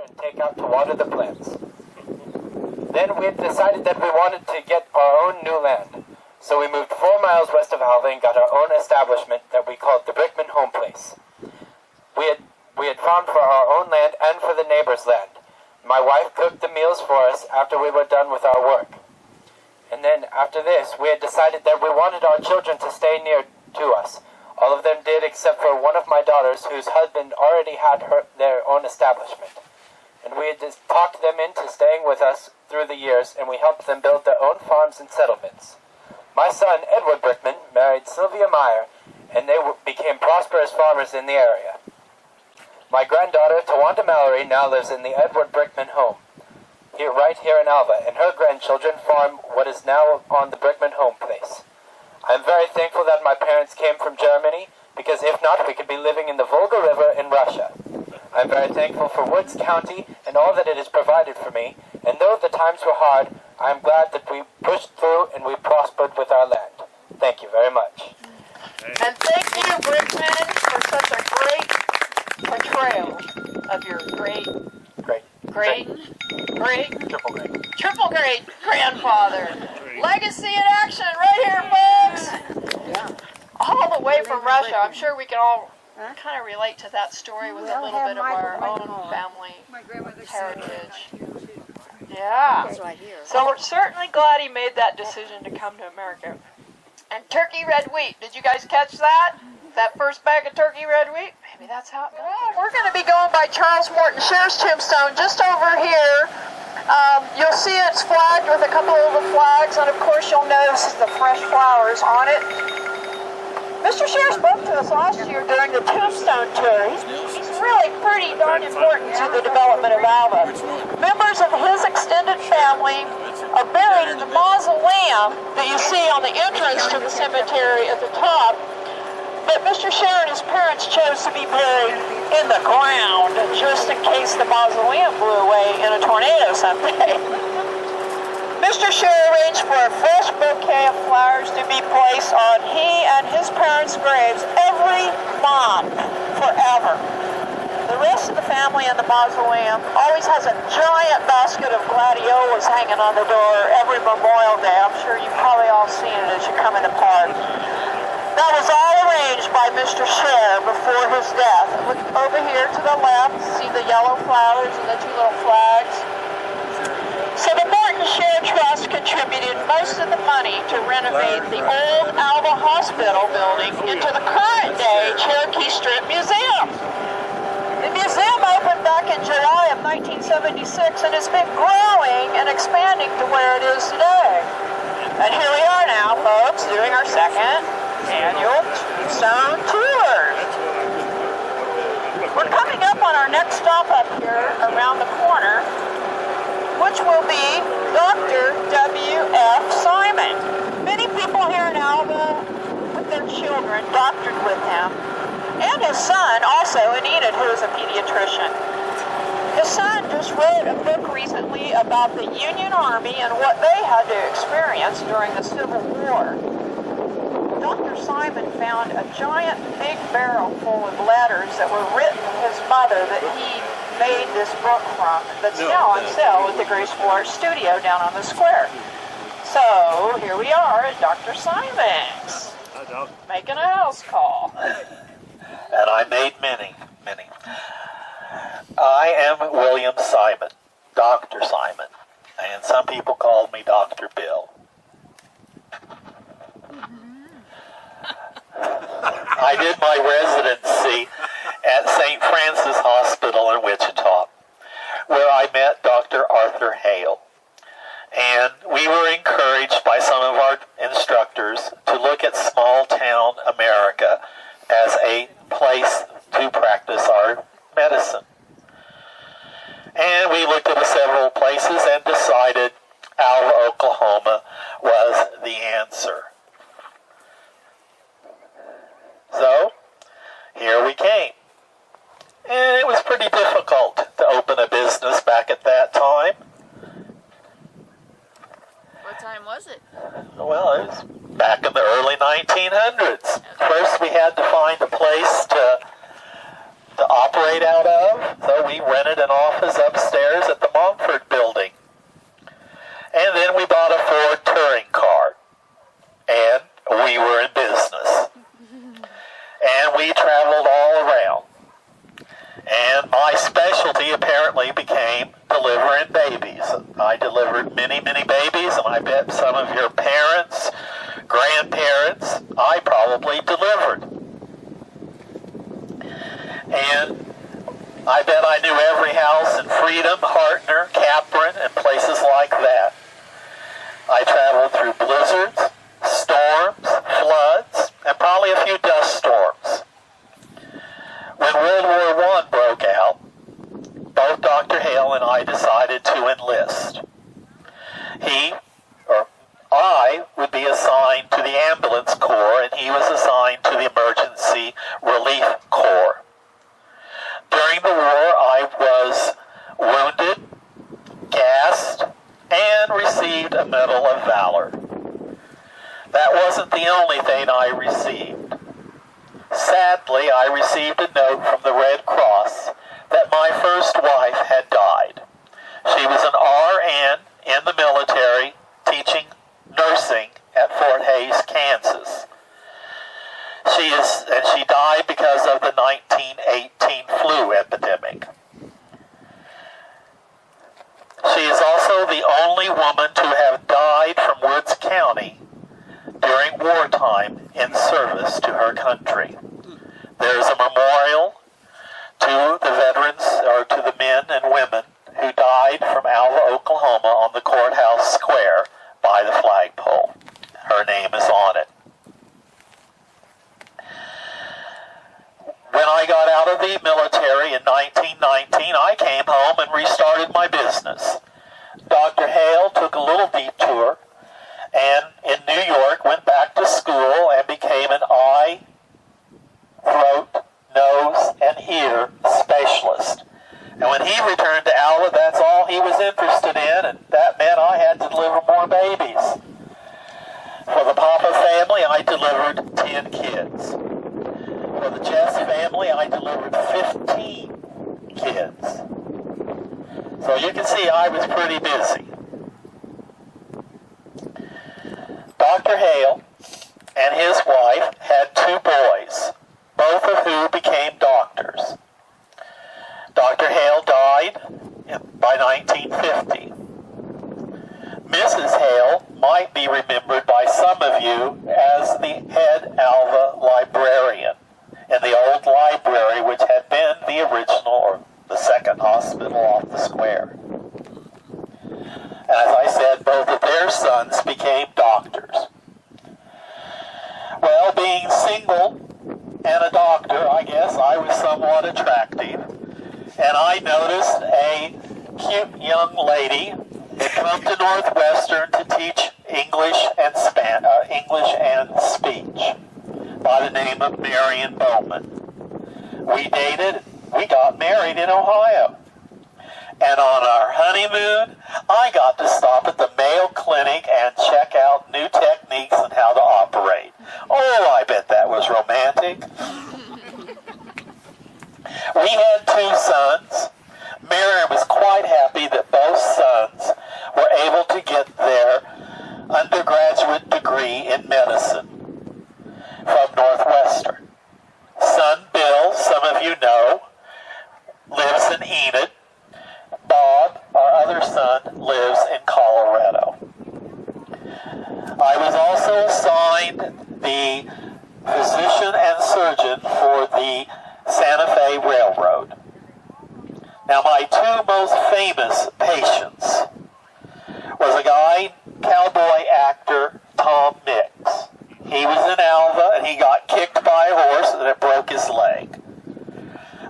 and take out to water the plants. Then we had decided that we wanted to get our own new land. So we moved 4 miles west of Alva and got our own establishment that we called the Brickman Home Place. We had farmed for our own land and for the neighbor's land. My wife cooked the meals for us after we were done with our work. And then after this, we had decided that we wanted our children to stay near to us. All of them did except for one of my daughters whose husband already had their own establishment. And we had just talked them into staying with us through the years, and we helped them build their own farms and settlements. My son, Edward Brickman, married Sylvia Meyer, and they became prosperous farmers in the area. My granddaughter, Tawanda Mallory, now lives in the Edward Brickman home, right here in Alva, and her grandchildren farm what is now on the Brickman Home Place. I am very thankful that my parents came from Germany, because if not, we could be living in the Volga River in Russia. I am very thankful for Woods County and all that it has provided for me, and though the times were hard, I am glad that we pushed through and we prospered with our land. Thank you very much. And thank you, Brickman, for such a great portrayal of your triple great grandfather. Legacy in action right here, folks. All the way from Russia. I'm sure we can all kind of relate to that story with a little bit of our own family heritage. Yeah. So we're certainly glad he made that decision to come to America. And turkey red wheat. Did you guys catch that? That first bag of turkey red wheat? Maybe that's how. We're going to be going by Charles Morton Shear's tombstone just over here. You'll see it's flagged with a couple of the flags, and of course you'll notice the fresh flowers on it. Mr. Shear spoke to us last year during the Tombstone tour. He's really pretty darn important to the development of Alva. Members of his extended family are buried in the mausoleum that you see on the entrance to the cemetery at the top. But Mr. Shear and his parents chose to be buried in the ground just in case the mausoleum blew away in a tornado someday. Mr. Shear arranged for a fresh bouquet of flowers to be placed on he and his parents' graves every month forever. The rest of the family in the mausoleum always has a giant basket of gladiolas hanging on the door every Memorial Day. I'm sure you've probably all seen it as you come in the park. That was all arranged by Mr. Shear before his death. Look over here to the left, see the yellow flowers and the two little flags. So the Morton Shear Trust contributed most of the money to renovate the old Alva Hospital building into the current-day Cherokee Strip Museum. The museum opened back in July of 1976 and has been growing and expanding to where it is today. And here we are now, folks, doing our second annual Tombstone tour. We're coming up on our next stop up here around the corner, which will be Dr. W.F. Simon. Many people here in Alva with their children doctored with him, and his son also, Enid, who is a pediatrician. His son just wrote a book recently about the Union Army and what they had to experience during the Civil War. Dr. Simon found a giant big barrel full of letters that were written to his mother that he made this book from, that's now on sale at the Grace Forest studio down on the square. So here we are at Dr. Simon's, making a house call. And I made many. I am William Simon, Dr. Simon, and some people called me Dr. Bill. I did my residency at St. Francis Hospital in Wichita, where I met Dr. Arthur Hale. And we were encouraged by some of our instructors to look at small-town America as a place to practice our medicine. And we looked at several places and decided Alva, Oklahoma was the answer. So, here we came. And it was pretty difficult to open a business back at that time. What time was it? Well, it was back in the early 1900s. First, we had to find a place to operate out of. So so we rented an office upstairs at the Montfort building. And then we bought a Ford touring car. And we were in business. And we traveled all around. And my specialty apparently became delivering babies. I delivered many, many babies, and I bet some of your parents, grandparents, I probably delivered. And I bet I knew every house in Freedom, Hartner, Capron, and places like that. I traveled through blizzards, storms, floods, and probably a few dust storms. When World War I broke out, both Dr. Hale and I decided to enlist. I would be assigned to the ambulance corps, and he was assigned to the emergency relief corps. During the war, I was wounded, gassed, and received a Medal of Valor. That wasn't the only thing I received. Sadly, I received a note from the Red Cross that my first wife had died. She was an RN in the military teaching nursing at Fort Hays, Kansas. She died because of the 1918 flu epidemic. She is also the only woman to have died from Woods County during wartime in service to her country. There is a memorial to the veterans, or to the men and women who died from Alva, Oklahoma on the courthouse square by the flagpole. Her name is on it. When I got out of the military in 1919, I came home and restarted my business. Dr. Hale took a little detour and in New York went back to school and became an eye, throat, nose, and ear specialist. And when he returned to Alva, that's all he was interested in, and that meant I had to deliver more babies. For the Papa family, I delivered 10 kids. For the Chess family, I delivered 15 kids. So you can see I was pretty busy. Dr. Hale and his wife had 2 boys, both of who became doctors. Dr. Hale died by 1950. Mrs. Hale might be remembered by some of you as the head Alva librarian in the old library, which had been the original or the second hospital off the square. As I said, both of their sons became doctors. Well, being single and a doctor, I guess I was somewhat attractive. And I noticed a cute young lady had come to Northwestern to teach English and speech by the name of Marion Bowman. We dated. We got married in Ohio. And on our honeymoon, I got to stop at the Mayo Clinic and check out new techniques on how to operate. Oh, I bet that was romantic. We had 2 sons. Marion was quite happy that both sons were able to get their undergraduate degree in medicine from Northwestern. Son Bill, some of you know, lives in Enid. Bob, our other son, lives in Colorado. I was also assigned the physician and surgeon for the Santa Fe Railroad. Now, my 2 most famous patients was a guy, cowboy actor, Tom Mix. He was in Alva, and he got kicked by a horse, and it broke his leg.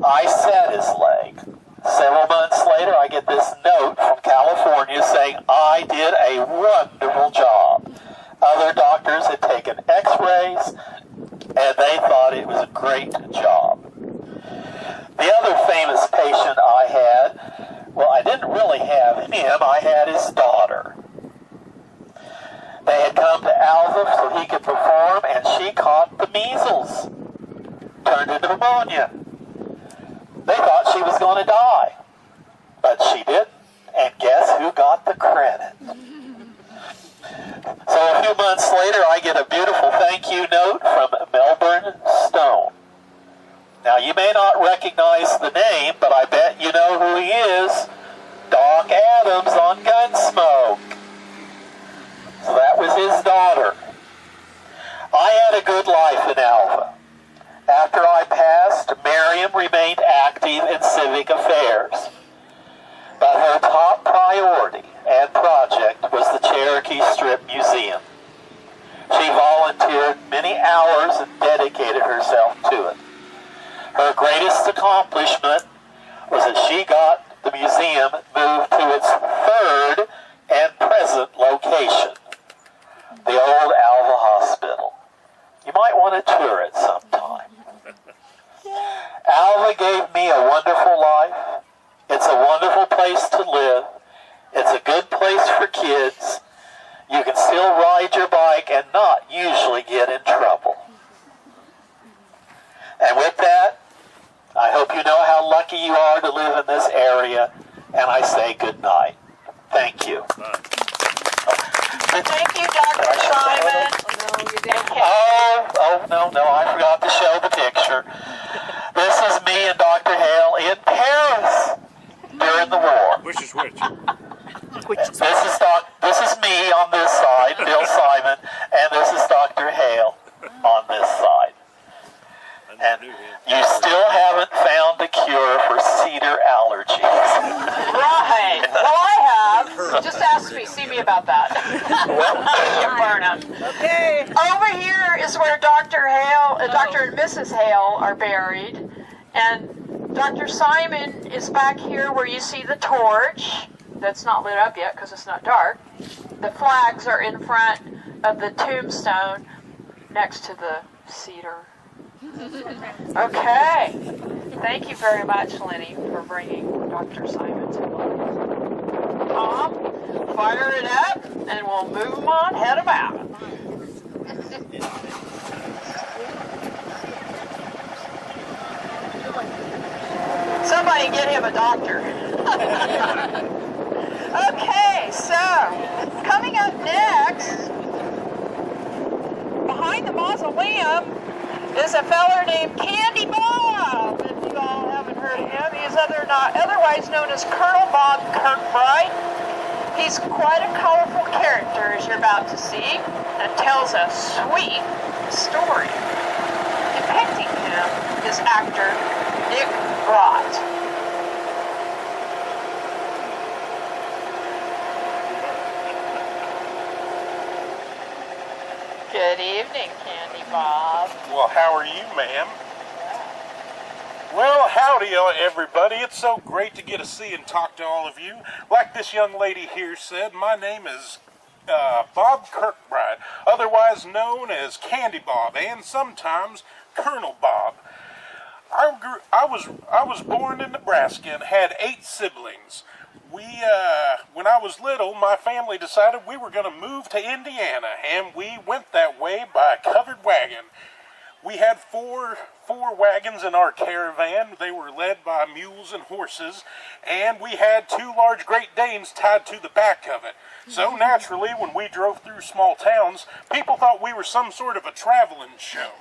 I set his leg. Several months later, I get this note from California saying I did a wonderful job. Other doctors had taken x-rays, and they thought it was a great job. The other famous patient I had, well, I didn't really have him, I had his daughter. They had come to Alva so he could perform, and she caught the measles. Turned into pneumonia. They thought she was going to die, but she didn't. And guess who got the credit? So a few months later, I get a beautiful thank you note from Melbourne Stone. Now, you may not recognize the name, but I bet you know who he is. Doc Adams on Gunsmoke. So that was his daughter. I had a good life in Alva. After I passed, Miriam remained active in civic affairs. But her top priority and project was the Cherokee Strip Museum. She volunteered many hours and dedicated herself to it. Her greatest accomplishment was that she got the museum moved to its third and present location, the old Alva Hospital. You might want to tour it sometime. Alva gave me a wonderful life. It's a wonderful place to live. It's a good place for kids. You can still ride your bike and not usually get in trouble. And with that, I hope you know how lucky you are to live in this area, and I say good night. Thank you. Thank you, Dr. Simon. No, I forgot to show the picture. This is me and Dr. Hale in Paris during the war. Which is which? This is me on this side, Bill Simon, and this is Dr. Hale on this side. And you still haven't found a cure for cedar allergies. Right. Well, I have. Just see me about that. Okay. Over here is where Dr. Hale, Dr. and Mrs. Hale are buried. And Dr. Simon is back here where you see the torch. That's not lit up yet because it's not dark. The flags are in front of the tombstone next to the cedar. Okay. Thank you very much, Lenny, for bringing Dr. Simon to life. Tom, fire it up, and we'll move them on, head them out. Somebody get him a doctor. Okay, so, coming up next, behind the mausoleum, is a feller named Candy Bob. If you all haven't heard of him, he is otherwise known as Colonel Bob Kirkbride. He's quite a colorful character, as you're about to see, and tells a sweet story. Depicting him is actor Nick Brott. Good evening, Candy Bob. Well, how are you, ma'am? Well, howdy, everybody. It's so great to get to see and talk to all of you. Like this young lady here said, my name is Bob Kirkbride, otherwise known as Candy Bob, and sometimes Colonel Bob. I was born in Nebraska and had 8 siblings. When I was little, my family decided we were going to move to Indiana, and we went that way by a covered wagon. We had four wagons in our caravan. They were led by mules and horses, and we had 2 large Great Danes tied to the back of it. So naturally, when we drove through small towns, people thought we were some sort of a traveling show.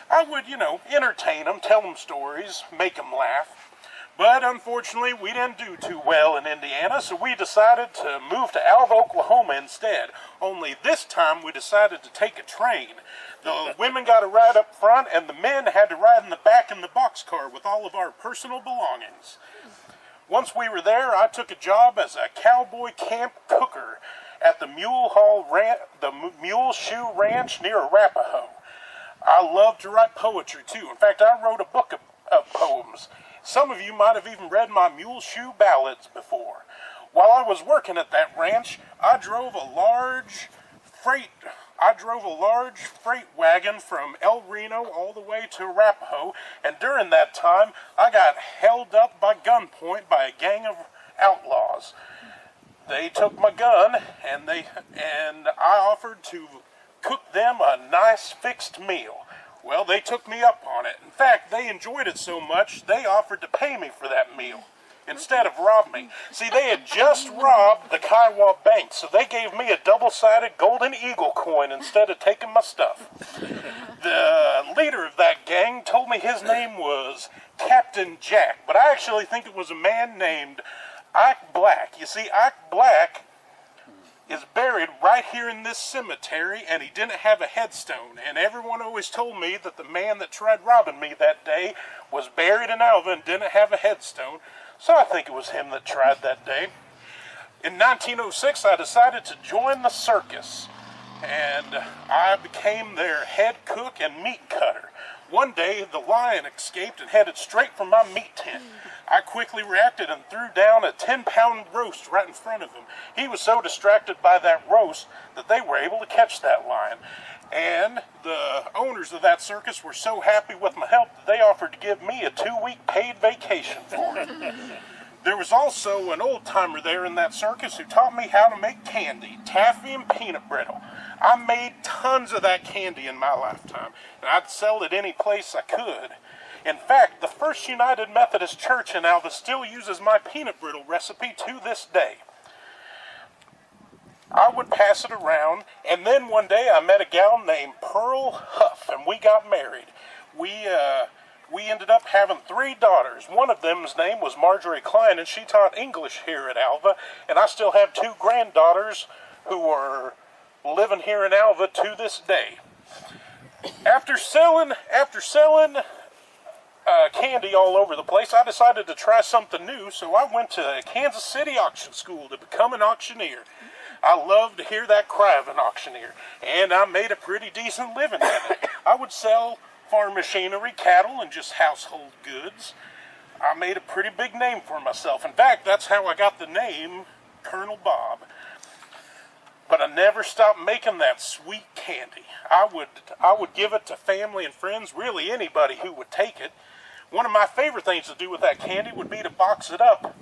I would, entertain them, tell them stories, make them laugh. But unfortunately, we didn't do too well in Indiana, so we decided to move to Alva, Oklahoma instead. Only this time we decided to take a train. The women got to ride up front, and the men had to ride in the back in the boxcar with all of our personal belongings. Once we were there, I took a job as a cowboy camp cooker at the Mule Shoe Ranch near Arapahoe. I love to write poetry, too. In fact, I wrote a book of poems. Some of you might have even read my mule shoe ballads before. While I was working at that ranch, I drove a large freight wagon from El Reno all the way to Arapahoe, and during that time, I got held up by gunpoint by a gang of outlaws. They took my gun, and I offered to cook them a nice fixed meal. Well, they took me up on it. In fact, they enjoyed it so much, they offered to pay me for that meal instead of rob me. See, they had just robbed the Kiowa Bank, so they gave me a double-sided golden eagle coin instead of taking my stuff. The leader of that gang told me his name was Captain Jack, but I actually think it was a man named Ike Black. You see, Ike Black is buried right here in this cemetery, and he didn't have a headstone. And everyone always told me that the man that tried robbing me that day was buried in Alva and didn't have a headstone. So I think it was him that tried that day. In 1906, I decided to join the circus, and I became their head cook and meat cutter. One day, the lion escaped and headed straight for my meat tent. I quickly reacted and threw down a 10-pound roast right in front of him. He was so distracted by that roast that they were able to catch that lion. And the owners of that circus were so happy with my help that they offered to give me a 2-week paid vacation for it. There was also an old-timer there in that circus who taught me how to make candy, taffy and peanut brittle. I made tons of that candy in my lifetime, and I'd sell it any place I could. In fact, the First United Methodist Church in Alva still uses my peanut brittle recipe to this day. I would pass it around, and then one day I met a gal named Pearl Huff, and we got married. We ended up having 3 daughters. One of them's name was Marjorie Klein, and she taught English here at Alva, and I still have 2 granddaughters who are living here in Alva to this day. After selling candy all over the place, I decided to try something new, so I went to Kansas City Auction School to become an auctioneer. I love to hear that cry of an auctioneer, and I made a pretty decent living at it. I would sell farm machinery, cattle, and just household goods. I made a pretty big name for myself. In fact, that's how I got the name Colonel Bob. But I never stopped making that sweet candy. I would give it to family and friends, really anybody who would take it. One of my favorite things to do with that candy would be to box it up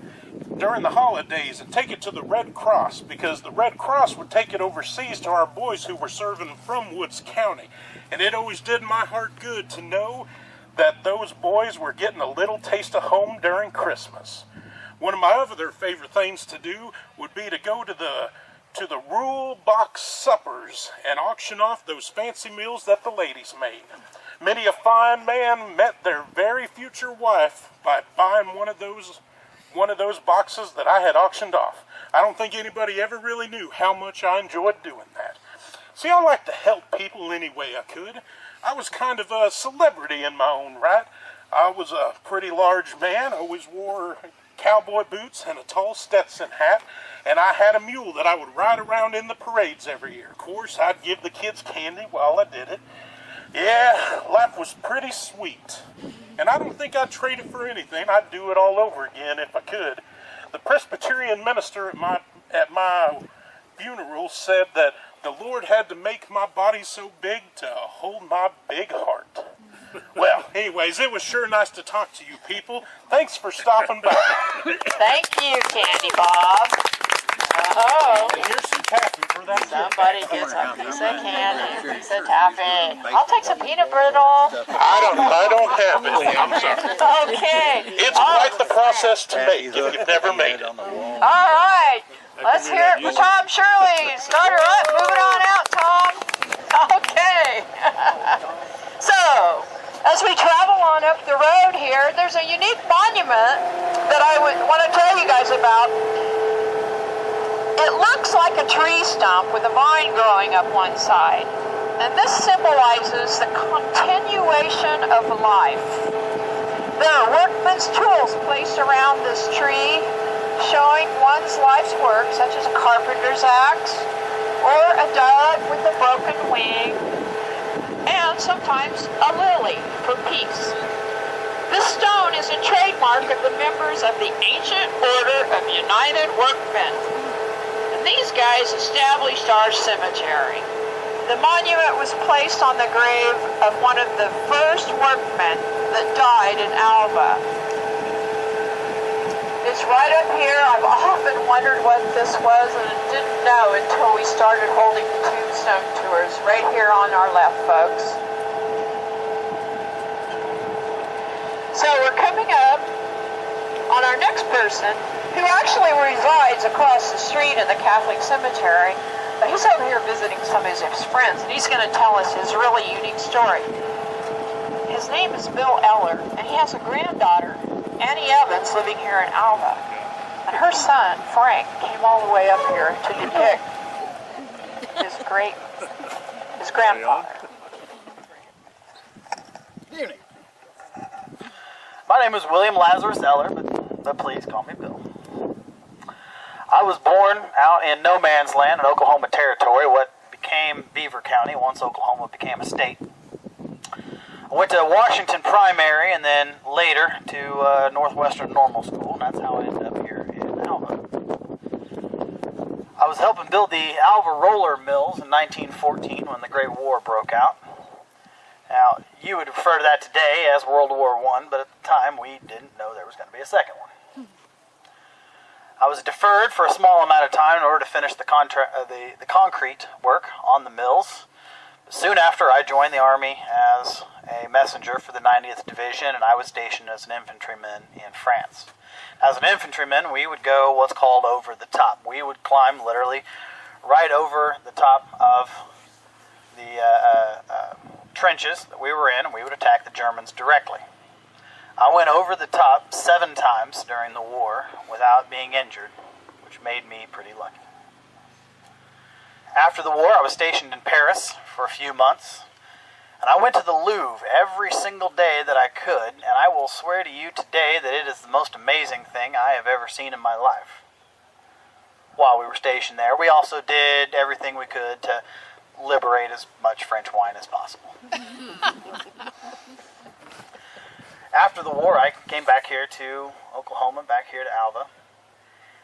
during the holidays and take it to the Red Cross, because the Red Cross would take it overseas to our boys who were serving from Woods County. And it always did my heart good to know that those boys were getting a little taste of home during Christmas. One of my other favorite things to do would be to go to the rural box suppers and auction off those fancy meals that the ladies made. Many a fine man met their very future wife by buying one of those boxes that I had auctioned off. I don't think anybody ever really knew how much I enjoyed doing that. See, I like to help people any way I could. I was kind of a celebrity in my own right. I was a pretty large man, always wore cowboy boots and a tall Stetson hat, and I had a mule that I would ride around in the parades every year. Of course, I'd give the kids candy while I did it. Yeah, life was pretty sweet. And I don't think I'd trade it for anything. I'd do it all over again if I could. The Presbyterian minister at my funeral said that the Lord had to make my body so big to hold my big heart. Well, anyways, it was sure nice to talk to you people. Thanks for stopping by. Thank you, Candy Bob. Oh, And here's some taffy for that. somebody gets a piece of candy, a piece of taffy. I'll take some peanut brittle. I don't have it. I'm sorry. Okay. It's quite the process to make if you've never made it. All right. Let's hear it for Tom Shirley. Start her up. Move it on out, Tom. Okay. So, as we travel on up the road here, there's a unique monument that I would want to tell you guys about. It looks like a tree stump with a vine growing up one side. And this symbolizes the continuation of life. There are workmen's tools placed around this tree, showing one's life's work, such as a carpenter's axe, or a dove with a broken wing, and sometimes a lily for peace. This stone is a trademark of the members of the Ancient Order of United Workmen. And these guys established our cemetery. The monument was placed on the grave of one of the first workmen that died in Alva. It's right up here. I've often wondered what this was and didn't know until we started holding the Tombstone tours right here on our left, folks. So we're coming up on our next person, who actually resides across the street in the Catholic cemetery, but he's over here visiting some of his friends, and he's going to tell us his really unique story. His name is Bill Eller, and he has a granddaughter, Annie Evans, living here in Alva. And her son, Frank, came all the way up here to depict his grandfather. Good evening. My name is William Lazarus Eller, but please call me Bill. I was born out in no man's land in Oklahoma Territory, what became Beaver County once Oklahoma became a state. I went to Washington Primary and then later to Northwestern Normal School, and that's how I ended up here in Alva. I was helping build the Alva roller mills in 1914 when the Great War broke out. Now, you would refer to that today as World War I, but at the time we didn't know there was going to be a second one. I was deferred for a small amount of time in order to finish the concrete work on the mills. Soon after, I joined the Army as a messenger for the 90th Division, and I was stationed as an infantryman in France. As an infantryman, we would go what's called over the top. We would climb literally right over the top of the trenches that we were in, and we would attack the Germans directly. I went over the top 7 times during the war without being injured, which made me pretty lucky. After the war, I was stationed in Paris for a few months, and I went to the Louvre every single day that I could, and I will swear to you today that it is the most amazing thing I have ever seen in my life. While we were stationed there, we also did everything we could to liberate as much French wine as possible. After the war, I came back here to Oklahoma, back here to Alva,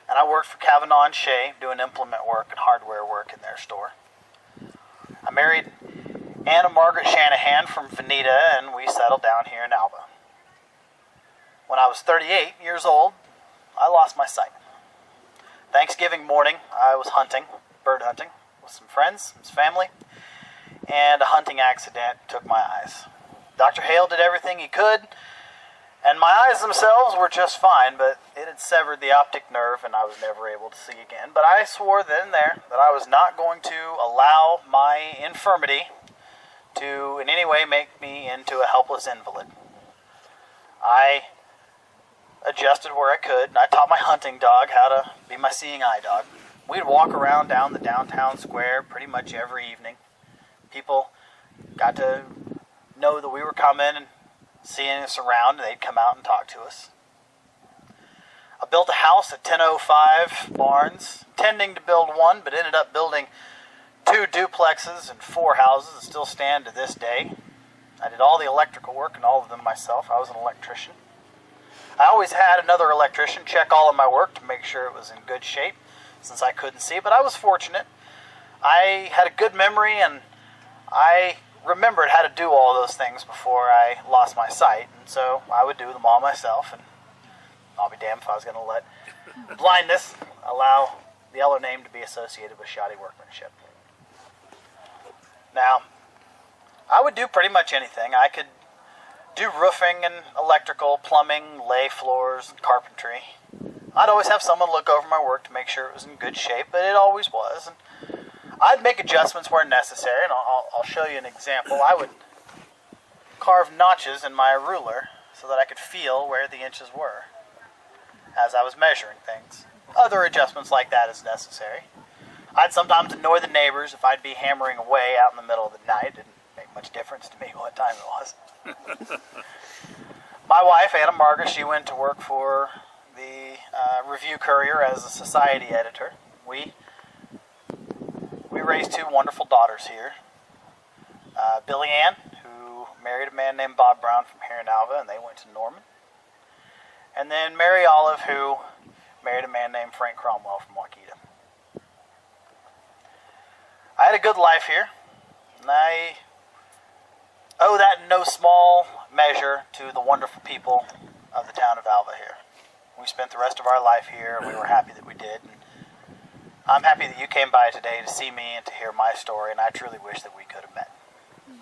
and I worked for Kavanaugh and Shea, doing implement work and hardware work in their store. I married Anna Margaret Shanahan from Veneta, and we settled down here in Alva. When I was 38 years old, I lost my sight. Thanksgiving morning, I was hunting, bird hunting, with some friends, some family, and a hunting accident took my eyes. Dr. Hale did everything he could, and my eyes themselves were just fine, but it had severed the optic nerve and I was never able to see again. But I swore then and there that I was not going to allow my infirmity to in any way make me into a helpless invalid. I adjusted where I could, and I taught my hunting dog how to be my seeing eye dog. We'd walk around down the downtown square pretty much every evening. People got to know that we were coming and seeing us around, and they'd come out and talk to us. I built a house at 1005 Barnes, intending to build one, but ended up building 2 duplexes and 4 houses that still stand to this day. I did all the electrical work and all of them myself. I was an electrician. I always had another electrician check all of my work to make sure it was in good shape, since I couldn't see, but I was fortunate. I had a good memory, and I remembered how to do all those things before I lost my sight, and so I would do them all myself, and I'll be damned if I was going to let blindness allow the Eller name to be associated with shoddy workmanship. Now, I would do pretty much anything. I could do roofing and electrical, plumbing, lay floors, and carpentry. I'd always have someone look over my work to make sure it was in good shape, but it always was. And I'd make adjustments where necessary, and I'll show you an example. I would carve notches in my ruler so that I could feel where the inches were as I was measuring things. Other adjustments like that as necessary. I'd sometimes annoy the neighbors if I'd be hammering away out in the middle of the night. It didn't make much difference to me what time it was. My wife, Anna Margaret, she went to work for the Review Courier as a society editor. We raised 2 wonderful daughters here. Billy Ann, who married a man named Bob Brown from here in Alva, and they went to Norman. And then Mary Olive, who married a man named Frank Cromwell from Waukeeta. I had a good life here, and I owe that in no small measure to the wonderful people of the town of Alva here. We spent the rest of our life here, and we were happy that we did. And I'm happy that you came by today to see me and to hear my story, and I truly wish that we could have met.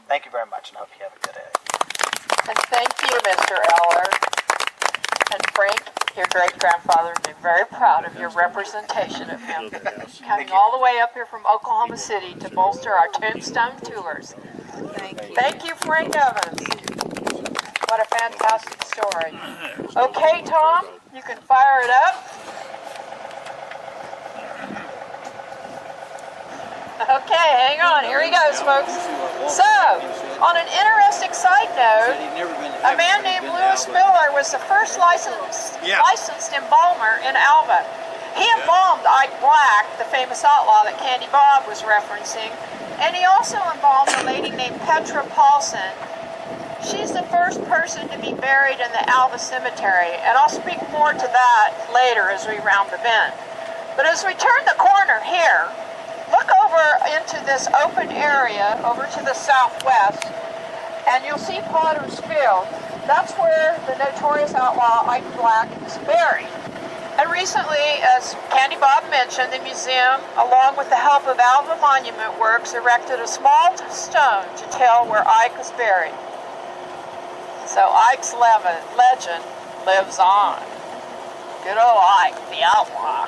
Thank you very much, and I hope you have a good day. And thank you, Mr. Eller. your great-grandfather would be very proud of your representation of him, coming all the way up here from Oklahoma City to bolster our Tombstone tours. Thank you, Frank Evans. What a fantastic story. Okay, Tom, you can fire it up. Okay, hang on. Here he goes, folks. So, on an interesting side note, a man named Lewis Miller was the first licensed embalmer in Alva. He embalmed Ike Black, the famous outlaw that Candy Bob was referencing, and he also embalmed a lady named Petra Paulson. She's the first person to be buried in the Alva Cemetery, and I'll speak more to that later as we round the bend. But as we turn the corner here, look over into this open area over to the southwest, and you'll see Potter's Field. That's where the notorious outlaw Ike Black is buried. And recently, as Candy Bob mentioned, the museum, along with the help of Alva Monument Works, erected a small stone to tell where Ike was buried. So Ike's legend lives on. Good old Ike, the outlaw.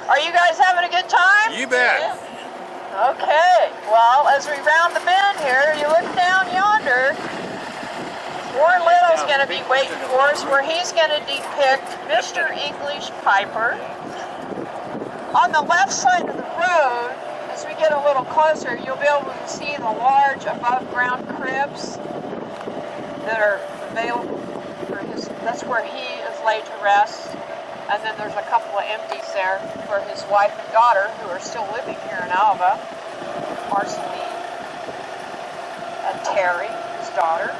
Are you guys having a good time? You bet. Yeah. Okay. Well, as we round the bend here, you look down yonder. Warren Little's going to be waiting for us, where he's going to depict Mr. English Piper. On the left side of the road, as we get a little closer, you'll be able to see the large above-ground cribs that are available for his. That's where he is laid to rest. And then there's a couple of empties there for his wife and daughter, who are still living here in Alva, Marceline and Terry, his daughter.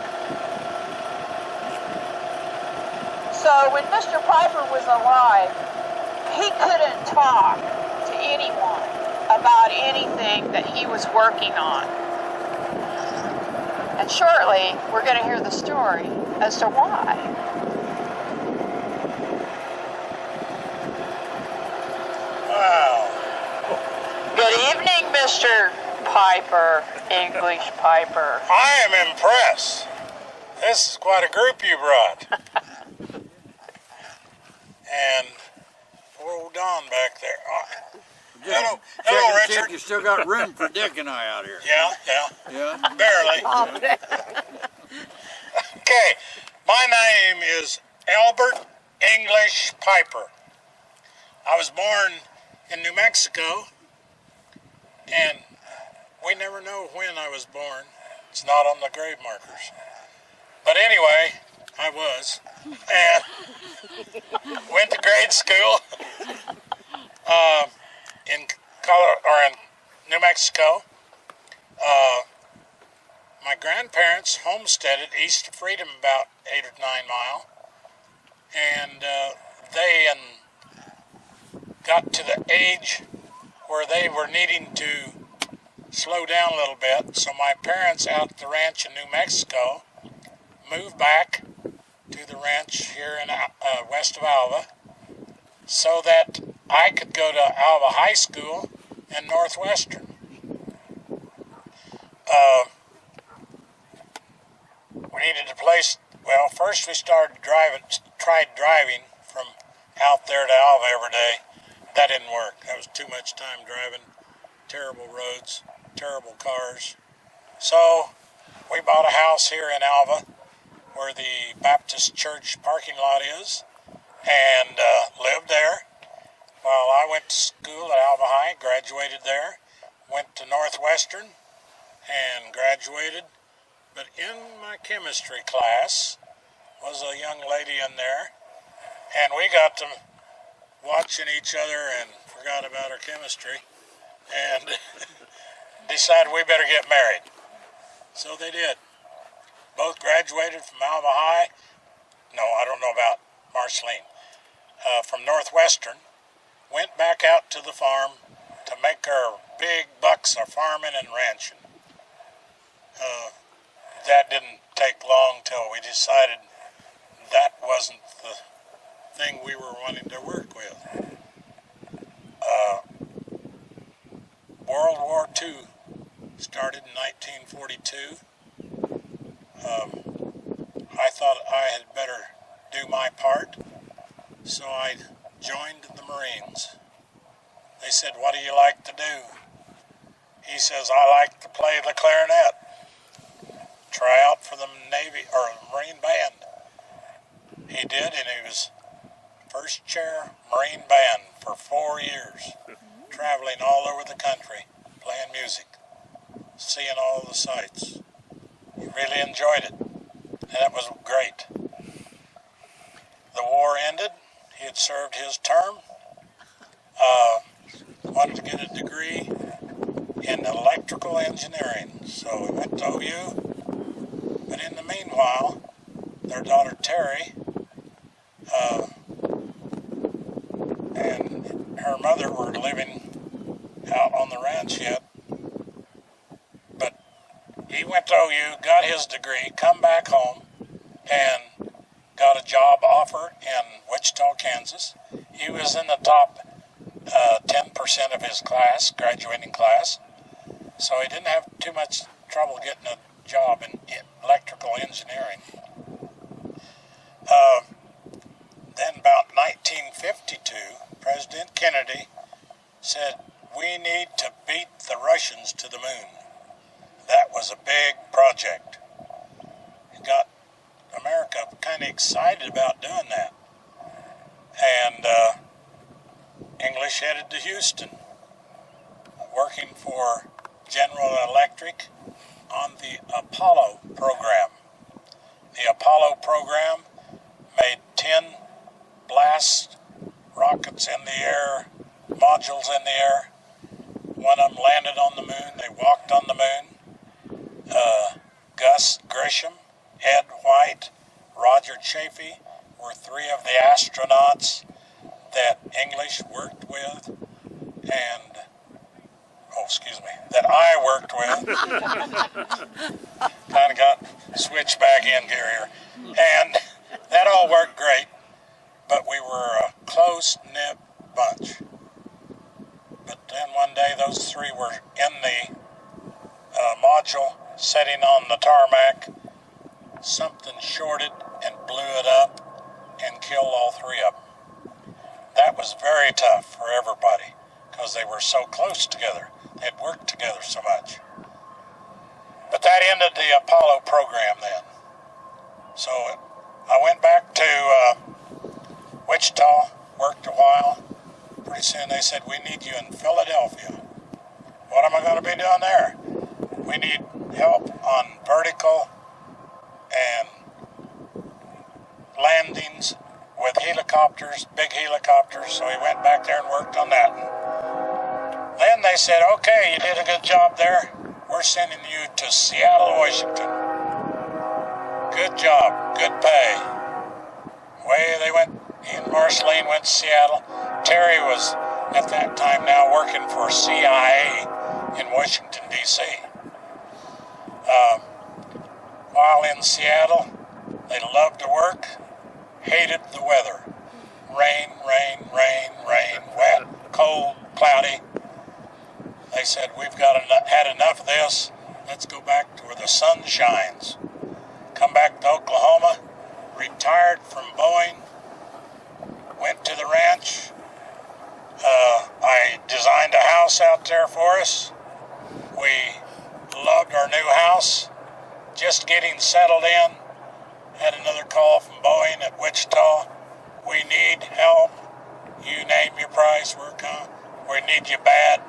So when Mr. Piper was alive, he couldn't talk to anyone about anything that he was working on. And shortly, we're going to hear the story as to why. Wow. Good evening, Mr. Piper, English Piper. I am impressed. This is quite a group you brought. And poor old Don back there. Hello, Check Richard. you still got room for Dick and I out here. Yeah, Yeah? barely. Okay, my name is Albert English Piper. I was born in New Mexico, and we never know when I was born. It's not on the grave markers. But anyway, I was, and went to grade school in New Mexico. My grandparents homesteaded east of Freedom, about 8 or 9 miles, and they got to the age where they were needing to slow down a little bit. So my parents out at the ranch in New Mexico moved back to the ranch here in west of Alva, so that I could go to Alva High School and Northwestern. We needed a place. Well, first we tried driving from out there to Alva every day. That didn't work. That was too much time driving. Terrible roads, terrible cars. So we bought a house here in Alva, where the Baptist Church parking lot is, and lived there. While I went to school at Alva High, graduated there, went to Northwestern, and graduated. But in my chemistry class was a young lady in there, and we got to watching each other and forgot about our chemistry, and decided we better get married. So they did. Both graduated from Alva High. No, I don't know about Marceline. From Northwestern. Went back out to the farm to make our big bucks of farming and ranching. That didn't take long till we decided that wasn't the thing we were wanting to work with. World War II started in 1942. I thought I had better do my part, so I joined the Marines. They said, "What do you like to do?" He says, "I like to play the clarinet." Try out for the Navy or Marine band. He did, and he was first chair Marine band for 4 years, traveling all over the country, playing music, seeing all the sights. He really enjoyed it, and it was great. The war ended. He had served his term. Wanted to get a degree in electrical engineering, so he went to OU. But in the meanwhile, their daughter Terry and her mother were living out on the ranch yet. But he went to OU, got his degree, come back home, and got a job offer in Wichita, Kansas. He was in the top 10% of his class, graduating class, so he didn't have too much trouble getting a job in electrical engineering. Then about 1952, President Kennedy said, "We need to beat the Russians to the moon." That was a big project. It got America kind of excited about doing that. And English headed to Houston, working for General Electric on the Apollo program. The Apollo program made 10 blast rockets in the air, modules in the air. One of them landed on the moon. They walked on the moon. Gus Grisham, Ed White, Roger Chaffee were 3 of the astronauts that English worked with, and that I worked with. Kind of got switched back in gear here. And that all worked great, but we were a close-knit bunch. But then one day those 3 were in the module sitting on the tarmac. Something shorted and blew it up and killed all 3 of them. That was very tough for everybody because they were so close together. They had worked together so much. But that ended the Apollo program then. So I went back to Wichita, worked a while. Pretty soon they said, "We need you in Philadelphia." What am I going to be doing there? We need help on vertical and landings with helicopters, big helicopters. So we went back there and worked on that. Then they said, "Okay, you did a good job there. We're sending you to Seattle, Washington. Good job, good pay." Away they went. He and Marceline went to Seattle. Terry was, at that time now, working for CIA in Washington, D.C. While in Seattle, they loved to work, hated the weather. Rain, rain, rain, rain, wet, cold, cloudy. They said, "We've had enough of this. Let's go back to where the sun shines." Come back to Oklahoma, retired from Boeing, went to the ranch. I designed a house out there for us. We loved our new house. Just getting settled in. Had another call from Boeing at Wichita. "We need help. You name your price. We need you bad."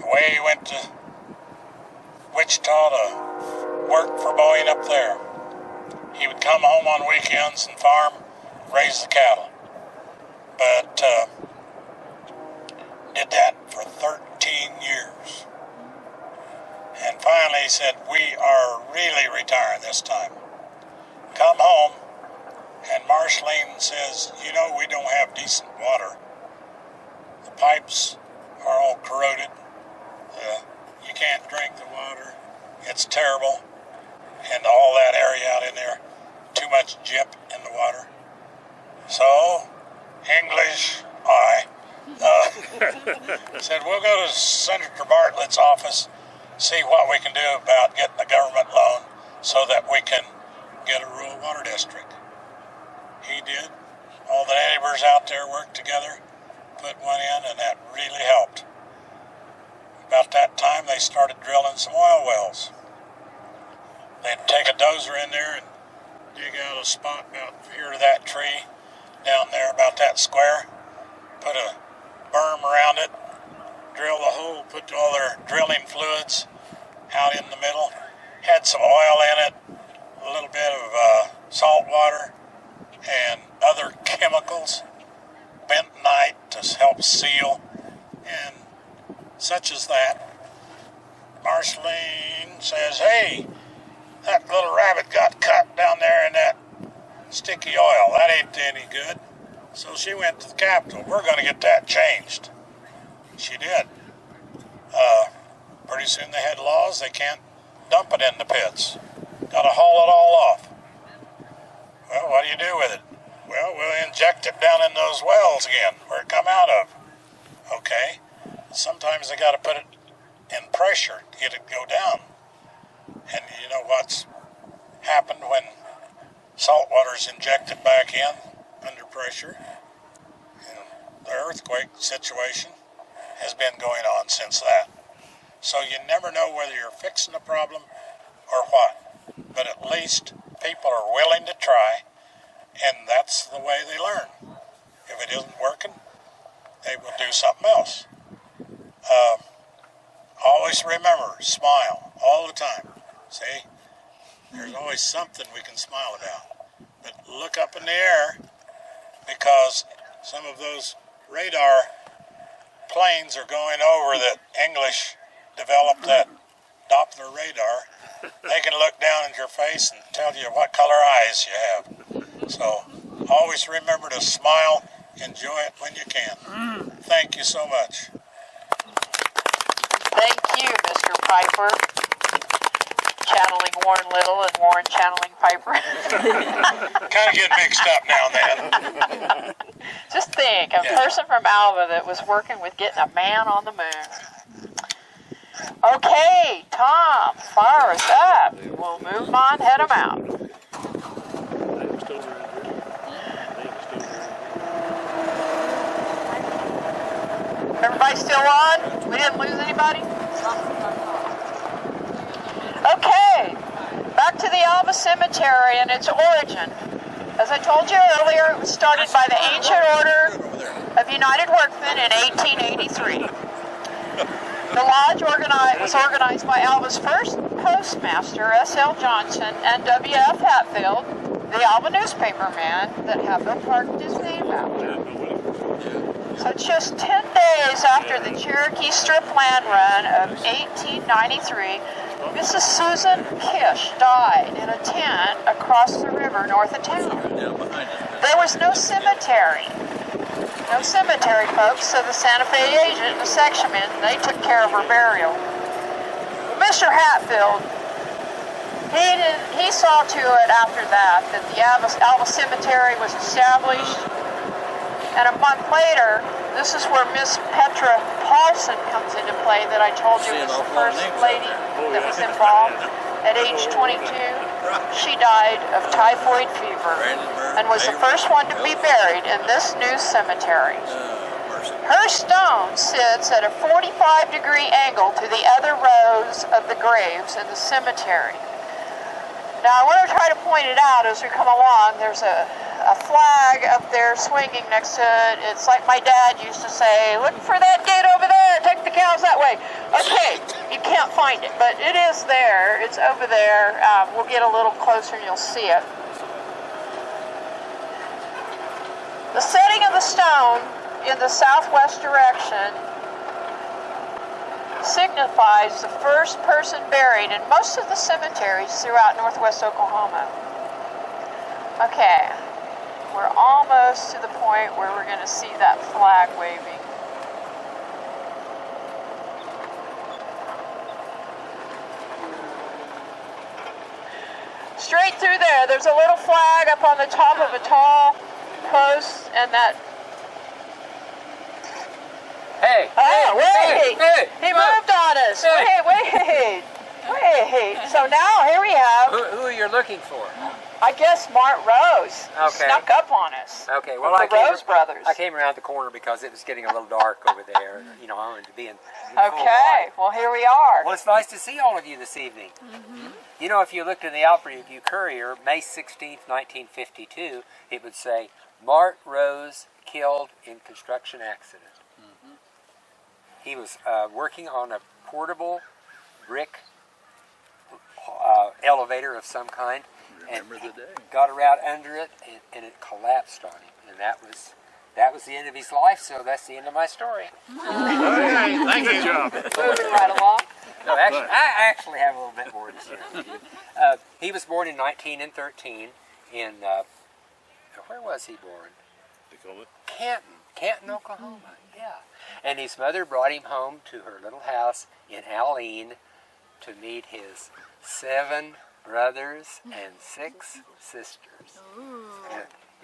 Away he went to Wichita to work for Boeing up there. He would come home on weekends and farm, raise the cattle. But did that for 13 years. And finally he said, "We are really retiring this time." Come home, and Marceline says, "We don't have decent water. The pipes are all corroded. You can't drink the water. It's terrible. And all that area out in there, too much gyp in the water." So, English, said, "We'll go to Senator Bartlett's office, see what we can do about getting a government loan so that we can get a rural water district." He he did. All the neighbors out there worked together, put one in, and that really helped. About that time, they started drilling some oil wells. They'd take a dozer in there and dig out a spot about here to that tree, down there about that square, put a berm around it, drill the hole, put all their drilling fluids out in the middle, had some oil in it, a little bit of salt water, and other chemicals, bentonite to help seal, and such as that. Marceline says, "Hey, that little rabbit got cut down there in that sticky oil. That ain't any good." So she went to the Capitol. "We're going to get that changed." She did. Pretty soon they had laws. They can't dump it in the pits. Got to haul it all off. Well, what do you do with it? Well, we'll inject it down in those wells again, where it come out of. Okay. Sometimes they got to put it in pressure to get it to go down. And you know what's happened when salt water is injected back in under pressure? And the earthquake situation has been going on since that. So you never know whether you're fixing a problem or what. But at least people are willing to try, and that's the way they learn. If it isn't working, they will do something else. Always remember, smile all the time. See, there's always something we can smile about. But look up in the air, because some of those radar planes are going over that English developed, that Doppler radar. They can look down at your face and tell you what color eyes you have. So always remember to smile, enjoy it when you can. Thank you so much. Thank you, Mr. Piper. Channeling Warren Little and Warren channeling Piper. Kind of get mixed up now and then. Just think, a person from Alva that was working with getting a man on the moon. Okay, Tom, fire us up. We'll move on, head them out. Everybody still on? We didn't lose anybody? Okay, back to the Alva Cemetery and its origin. As I told you earlier, it was started by the Ancient Order of United Workmen in 1883. The lodge was organized by Alva's first postmaster, S.L. Johnson, and W.F. Hatfield, the Alva newspaper man that Hatfield carved his name after. So just 10 days after the Cherokee Strip land run of 1893, Mrs. Susan Kish died in a tent across the river north of town. There was no cemetery. No cemetery, folks, so the Santa Fe agent and the sectionman, they took care of her burial. Mr. Hatfield, he saw to it after that the Alva Cemetery was established, and a month later, this is where Miss Petra Paulson comes into play that I told you was the first lady that was involved. At age 22, she died of typhoid fever and was the first one to be buried in this new cemetery. Her stone sits at a 45-degree angle to the other rows of the graves in the cemetery. Now, I want to try to point it out as we come along. There's a flag up there swinging next to it. It's like my dad used to say, "Look for that gate over there, take the cows that way." Okay, you can't find it, but it is there. It's over there. We'll get a little closer and you'll see it. The setting of the stone in the southwest direction signifies the first person buried in most of the cemeteries throughout northwest Oklahoma. Okay, we're almost to the point where we're going to see that flag waving. Straight through there, there's a little flag up on the top of a tall post, and that... Hey! Oh, wait! Hey! He moved on us! Hey. Wait! Okay, so now here we have, Who are you looking for? I guess, Mart Rose. Who Okay. snuck up on us. Okay, well, The Rose Brothers. I came around the corner because it was getting a little dark over there. And, you know, I wanted to be in full Okay, light. well, here we are. Well, it's nice to see all of you this evening. You know, if you looked in the Alfred Review Courier, May 16th, 1952, it would say, Mart Rose killed in construction accident. He was working on a portable brick elevator of some kind, and he got around under it, and it collapsed on him, and that was the end of his life. So that's the end of my story. Okay, thank you. Good job. Moving right along. No, actually, I actually have a little bit more to share with you. He was born in 1913 in where was he born? Canton, Oklahoma. Yeah, and his mother brought him home to her little house in Alene to meet his 7 brothers and 6 sisters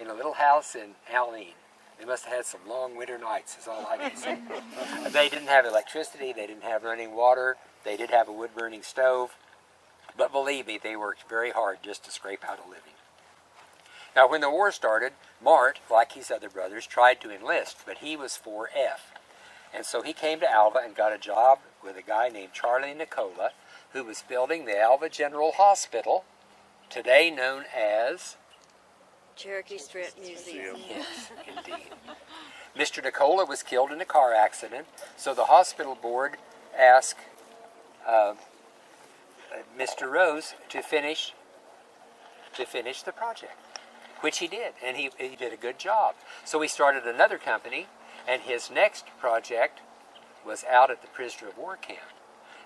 in a little house in Alene. They must have had some long winter nights, is all I can say. They didn't have electricity, they didn't have running water, they did have a wood-burning stove, but believe me, they worked very hard just to scrape out a living. Now, when the war started, Mart, like his other brothers, tried to enlist, but he was 4F. And so he came to Alva and got a job with a guy named Charlie Nicola, who was building the Alva General Hospital, today known as Cherokee Strip Museum. Yes, indeed. Mr. Nicola was killed in a car accident, so the hospital board asked Mr. Rose to finish the project, which he did, and he did a good job. So he started another company, and his next project was out at the prisoner of war camp.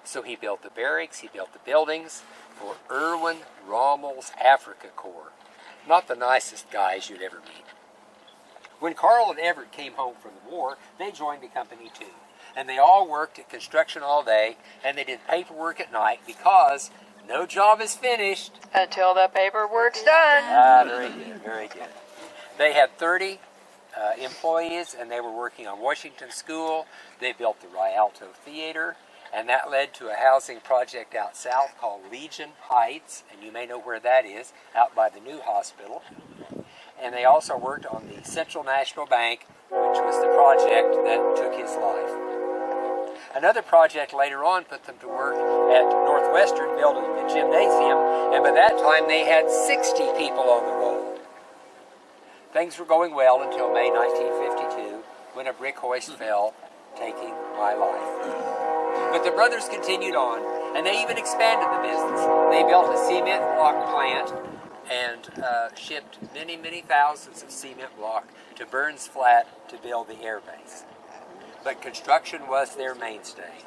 So he built the barracks, he built the buildings for Erwin Rommel's Africa Corps. Not the nicest guys you'd ever meet. When Carl and Everett came home from the war, they joined the company too. And they all worked at construction all day, and they did paperwork at night because no job is finished Until the paperwork's done. very good, very good. They had 30 employees, and they were working on Washington School. They built the Rialto Theater, and that led to a housing project out south called Legion Heights, and you may know where that is, out by the new hospital. And they also worked on the Central National Bank, which was the project that took his life. Another project later on put them to work at Northwestern building the gymnasium, and by that time they had 60 people on the roll. Things were going well until May 1952, when a brick hoist fell, taking my life. But the brothers continued on, and they even expanded the business. They built a cement block plant and shipped many, many thousands of cement block to Burns Flat to build the air base. But construction was their mainstay.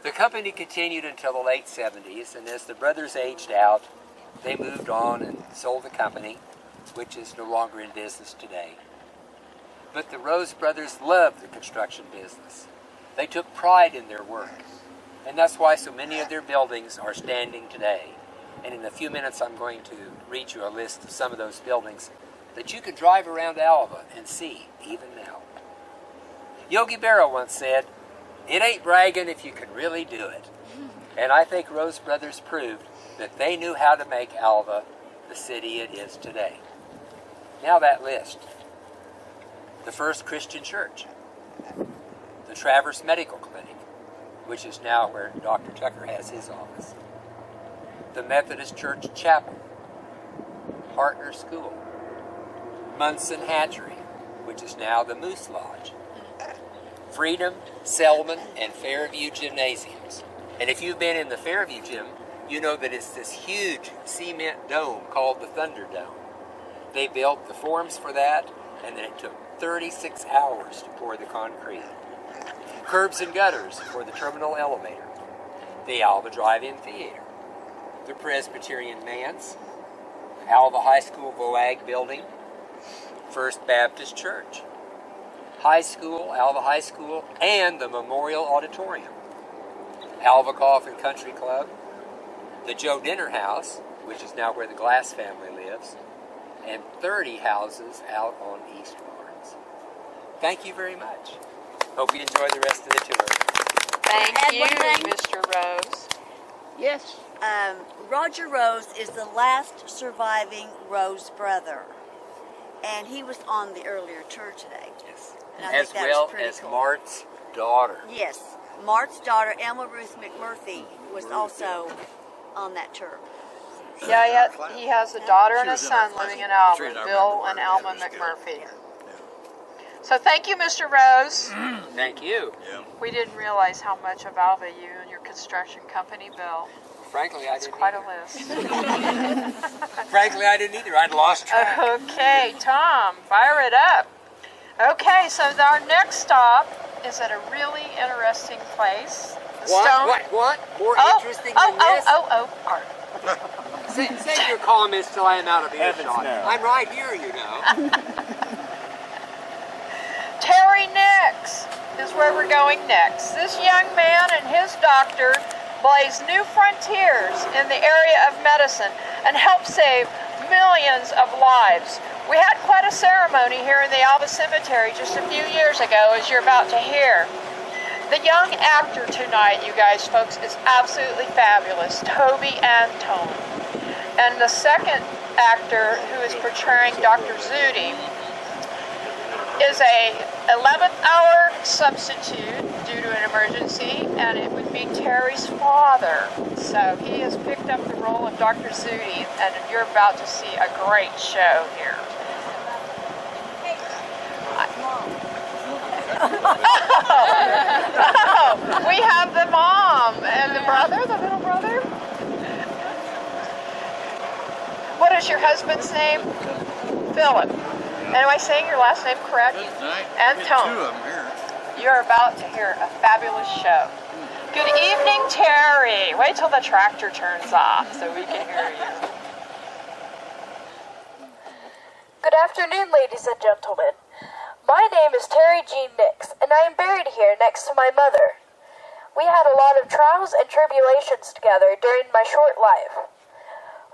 The company continued until the late 70s, and as the brothers aged out, they moved on and sold the company, which is no longer in business today. But the Rose brothers loved the construction business. They took pride in their work, and that's why so many of their buildings are standing today. And in a few minutes I'm going to read you a list of some of those buildings that you can drive around Alva and see even now. Yogi Berra once said, "It ain't bragging if you can really do it." And I think Rose Brothers proved that they knew how to make Alva the city it is today. Now that list. The First Christian Church. The Traverse Medical Clinic, which is now where Dr. Tucker has his office. The Methodist Church Chapel. Partner School. Munson Hatchery, which is now the Moose Lodge. Freedom, Selman, and Fairview Gymnasiums. And if you've been in the Fairview Gym, you know that it's this huge cement dome called the Thunderdome. They built the forms for that, and then it took 36 hours to pour the concrete. Curbs and gutters for the terminal elevator. The Alva Drive-In Theater. The Presbyterian Manse. Alva High School VOAG Building. First Baptist Church. High School, Alva High School, and the Memorial Auditorium. Alva Golf and Country Club. The Joe Dinner House, which is now where the Glass family lives. And 30 houses out on East Barnes. Thank you very much. Hope you enjoy the rest of the tour. Thank And you, one thing- Mr. Rose. Yes. Roger Rose is the last surviving Rose brother. And he was on the earlier tour today. Yes. And I As think that was well pretty as cool. Mart's daughter. Yes. Mart's daughter, Elma Ruth McMurphy, was also on that tour. Yeah, he has a daughter and a son living in Alvin, Bill and Alma McMurphy. So thank you, Mr. Rose. Thank you. We didn't realize how much of Alva you and your construction company built. Frankly, I It's didn't quite a either. list. Frankly, I didn't either. I'd lost track. Okay, Tom, fire it up. Okay, so our next stop is at a really interesting place. The Stone. What? More interesting than this? Art. Save your comments till I am out of earshot. no. I'm right here, you know. Terry Nix is where we're going next. This young man and his doctor blaze new frontiers in the area of medicine and help save millions of lives. We had quite a ceremony here in the Alva Cemetery just a few years ago, as you're about to hear. The young actor tonight, you guys folks, is absolutely fabulous, Toby Antone. And the second actor who is portraying Dr. Zudi is a 11th hour substitute due to an emergency, and it would be Terry's father. So he has picked up the role of Dr. Zudi, and you're about to see a great show here. We have the mom and the brother, the little brother. What is your husband's name? Philip. Am I saying your last name correct? Antone. You're about to hear a fabulous show. Good evening, Terry. Wait till the tractor turns off so we can hear you. Good afternoon, ladies and gentlemen. My name is Terry Jean Nix, and I am buried here next to my mother. We had a lot of trials and tribulations together during my short life.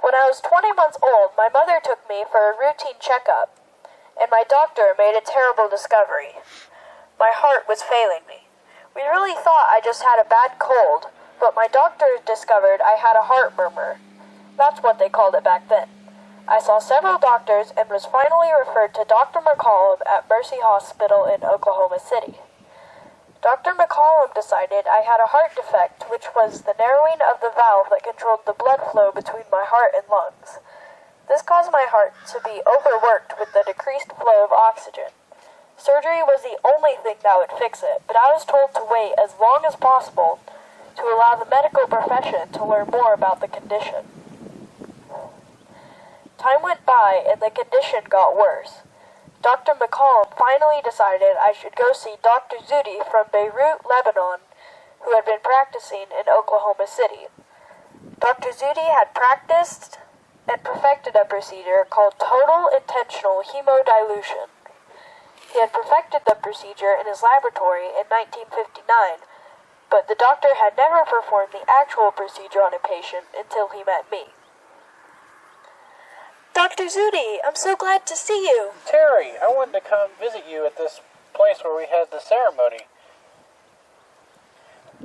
When I was 20 months old, my mother took me for a routine checkup, and my doctor made a terrible discovery. My heart was failing me. We really thought I just had a bad cold, but my doctor discovered I had a heart murmur. That's what they called it back then. I saw several doctors and was finally referred to Dr. McCollum at Mercy Hospital in Oklahoma City. Dr. McCollum decided I had a heart defect, which was the narrowing of the valve that controlled the blood flow between my heart and lungs. This caused my heart to be overworked with the decreased flow of oxygen. Surgery was the only thing that would fix it, but I was told to wait as long as possible to allow the medical profession to learn more about the condition. Time went by and the condition got worse. Dr. McCollum finally decided I should go see Dr. Zudi from Beirut, Lebanon, who had been practicing in Oklahoma City. Dr. Zudi had practiced and perfected a procedure called total intentional hemodilution. He had perfected the procedure in his laboratory in 1959, but the doctor had never performed the actual procedure on a patient until he met me. Dr. Zudi, I'm so glad to see you. Terry, I wanted to come visit you at this place where we had the ceremony,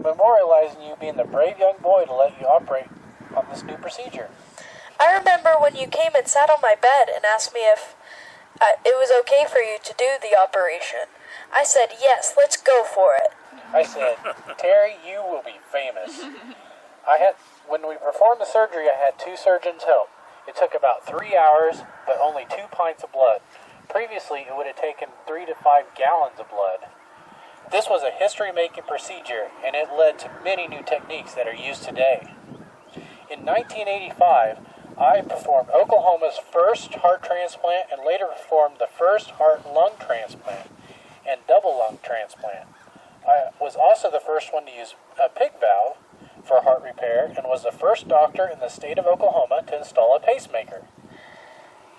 memorializing you being the brave young boy to let you operate on this new procedure. I remember when you came and sat on my bed and asked me if it was okay for you to do the operation. I said, yes, let's go for it. I said, Terry, you will be famous. When we performed the surgery, I had 2 surgeons help. It took about 3 hours, but only 2 pints of blood. Previously, it would have taken 3 to 5 gallons of blood. This was a history-making procedure, and it led to many new techniques that are used today. In 1985, I performed Oklahoma's first heart transplant and later performed the first heart-lung transplant and double lung transplant. I was also the first one to use a pig valve for heart repair and was the first doctor in the state of Oklahoma to install a pacemaker.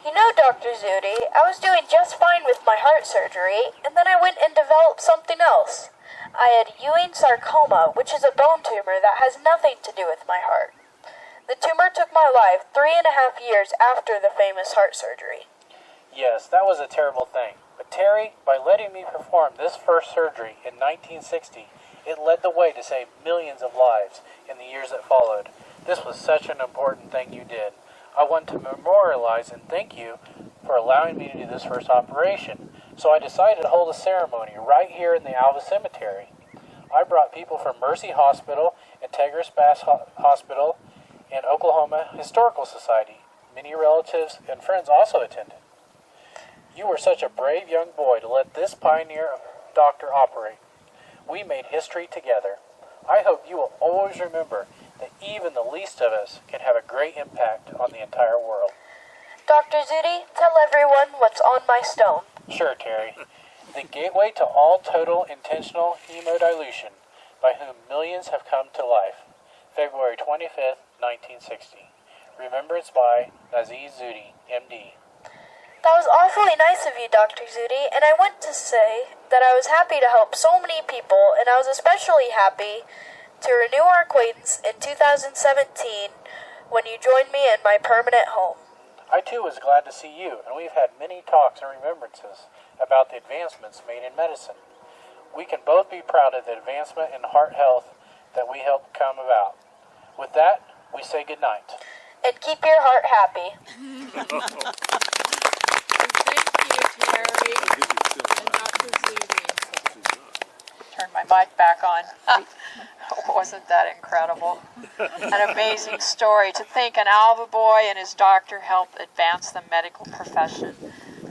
You know, Dr. Zudi, I was doing just fine with my heart surgery, and then I went and developed something else. I had Ewing sarcoma, which is a bone tumor that has nothing to do with my heart. The tumor took my life 3.5 years after the famous heart surgery. Yes, that was a terrible thing. But Terry, by letting me perform this first surgery in 1960, it led the way to save millions of lives in the years that followed. This was such an important thing you did. I want to memorialize and thank you for allowing me to do this first operation. So I decided to hold a ceremony right here in the Alva Cemetery. I brought people from Mercy Hospital, Integris Bass Hospital, and Oklahoma Historical Society. Many relatives and friends also attended. You were such a brave young boy to let this pioneer doctor operate. We made history together. I hope you will always remember that even the least of us can have a great impact on the entire world. Dr. Zudi, tell everyone what's on my stone. Sure, Terry. The gateway to all total intentional hemodilution, by whom millions have come to life. February 25th, 1960. Remembrance by Aziz Zudi, M.D. That was awfully nice of you, Dr. Zudi, and I want to say that I was happy to help so many people, and I was especially happy to renew our acquaintance in 2017 when you joined me in my permanent home. I too was glad to see you, and we've had many talks and remembrances about the advancements made in medicine. We can both be proud of the advancement in heart health that we helped come about. With that, we say good night. And keep your heart happy. Thank you, Terry and Dr. Zudi. Turn my mic back on. Wasn't that incredible? An amazing story. To think an Alva boy and his doctor helped advance the medical profession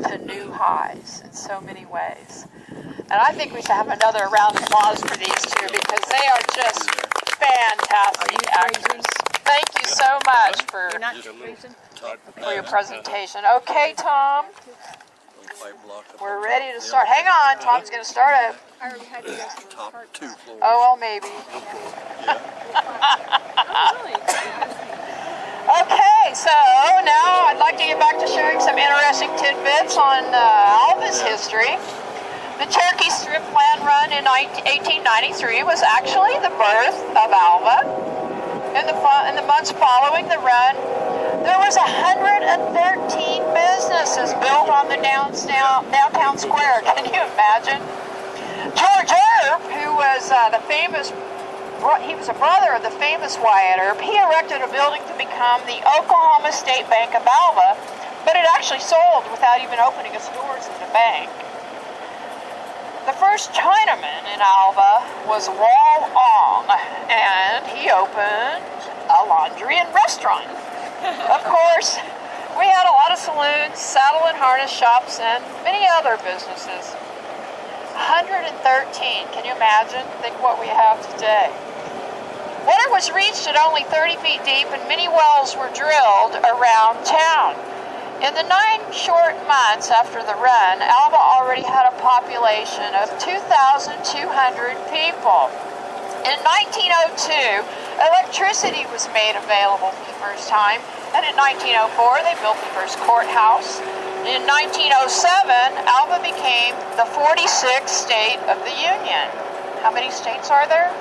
to new highs in so many ways. And I think we should have another round of applause for these two because they are just fantastic actors. Thank you so much for your presentation. Okay, Tom. We're ready to start. Hang on, Tom's going to start it. Top 2 floors. Oh, well, maybe. Okay, so now I'd like to get back to sharing some interesting tidbits on Alva's history. The Cherokee Strip Land Run in 1893 was actually the birth of Alva. In the months following the run, there was 113 businesses built on the downtown square. Can you imagine? George Earp, who was he was a brother of the famous Wyatt Earp, he erected a building to become the Oklahoma State Bank of Alva, but it actually sold without even opening its doors in the bank. The first Chinaman in Alva was Wall Ong, and he opened a laundry and restaurant. Of course, we had a lot of saloons, saddle and harness shops, and many other businesses. 113, can you imagine? Think what we have today. Water was reached at only 30 feet deep, and many wells were drilled around town. In the 9 short months after the run, Alva already had a population of 2,200 people. In 1902, electricity was made available for the first time, and in 1904, they built the first courthouse. In 1907, Alva became the 46th state of the Union. How many states are there?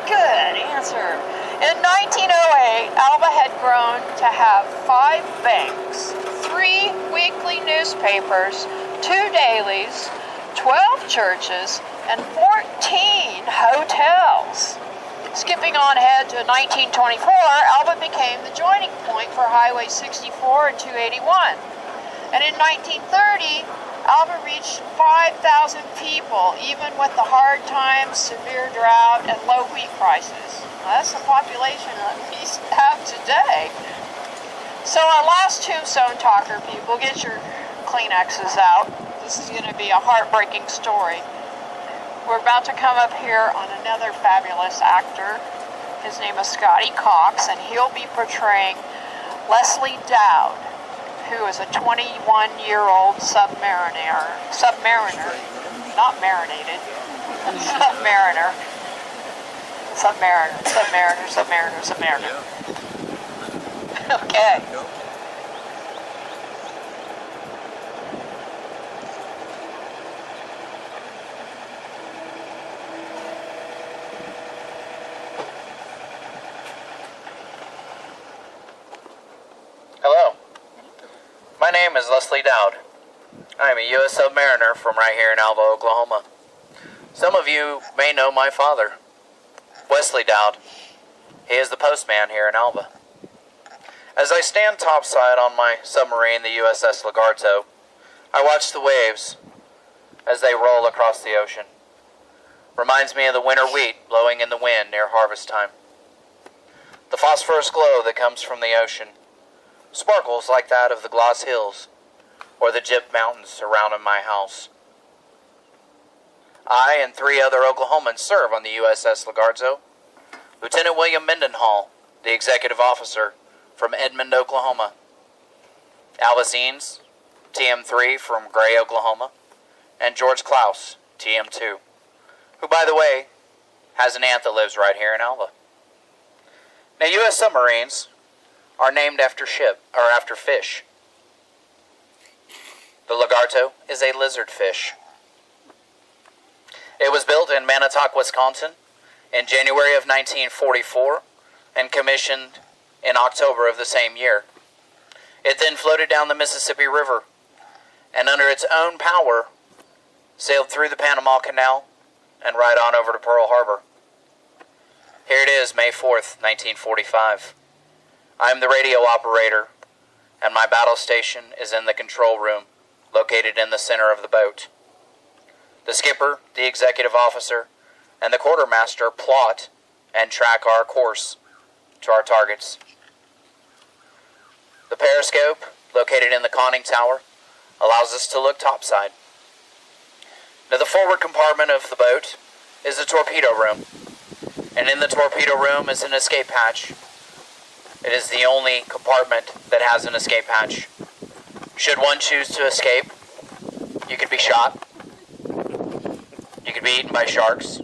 Good answer. In 1908, Alva had grown to have 5 banks, 3 weekly newspapers, 2 dailies, 12 churches, and 14 hotels. Skipping on ahead to 1924, Alva became the joining point for Highway 64 and 281. And in 1930, Alva reached 5,000 people, even with the hard times, severe drought, and low wheat prices. Well, that's the population that we have today. So our last tombstone talker, people, get your Kleenexes out. This is going to be a heartbreaking story. We're about to come up here on another fabulous actor. His name is Scotty Cox, and he'll be portraying Leslie Dowd, who is a 21-year-old submariner, not marinated, submariner. Okay. Hello. My name is Leslie Dowd. I am a U.S. submariner from right here in Alva, Oklahoma. Some of you may know my father, Wesley Dowd. He is the postman here in Alva. As I stand topside on my submarine, the USS Lagarto, I watch the waves as they roll across the ocean. Reminds me of the winter wheat blowing in the wind near harvest time. The phosphorus glow that comes from the ocean sparkles like that of the Gloss Hills or the Jib Mountains surrounding my house. I and 3 other Oklahomans serve on the USS Lagarto. Lieutenant William Mendenhall, the executive officer from Edmond, Oklahoma. Alice Eanes, TM3 from Gray, Oklahoma. And George Klaus, TM2, who, by the way, has an aunt that lives right here in Alva. Now, U.S. submarines are named after fish. The Lagarto is a lizard fish. It was built in Manitowoc, Wisconsin in January of 1944 and commissioned in October of the same year. It then floated down the Mississippi River and under its own power sailed through the Panama Canal and right on over to Pearl Harbor. Here it is, May 4th, 1945. I am the radio operator, and my battle station is in the control room, located in the center of the boat. The skipper, the executive officer, and the quartermaster plot and track our course to our targets. The periscope, located in the conning tower, allows us to look topside. Now, the forward compartment of the boat is the torpedo room, and in the torpedo room is an escape hatch. It is the only compartment that has an escape hatch. Should one choose to escape, you could be shot, you could be eaten by sharks,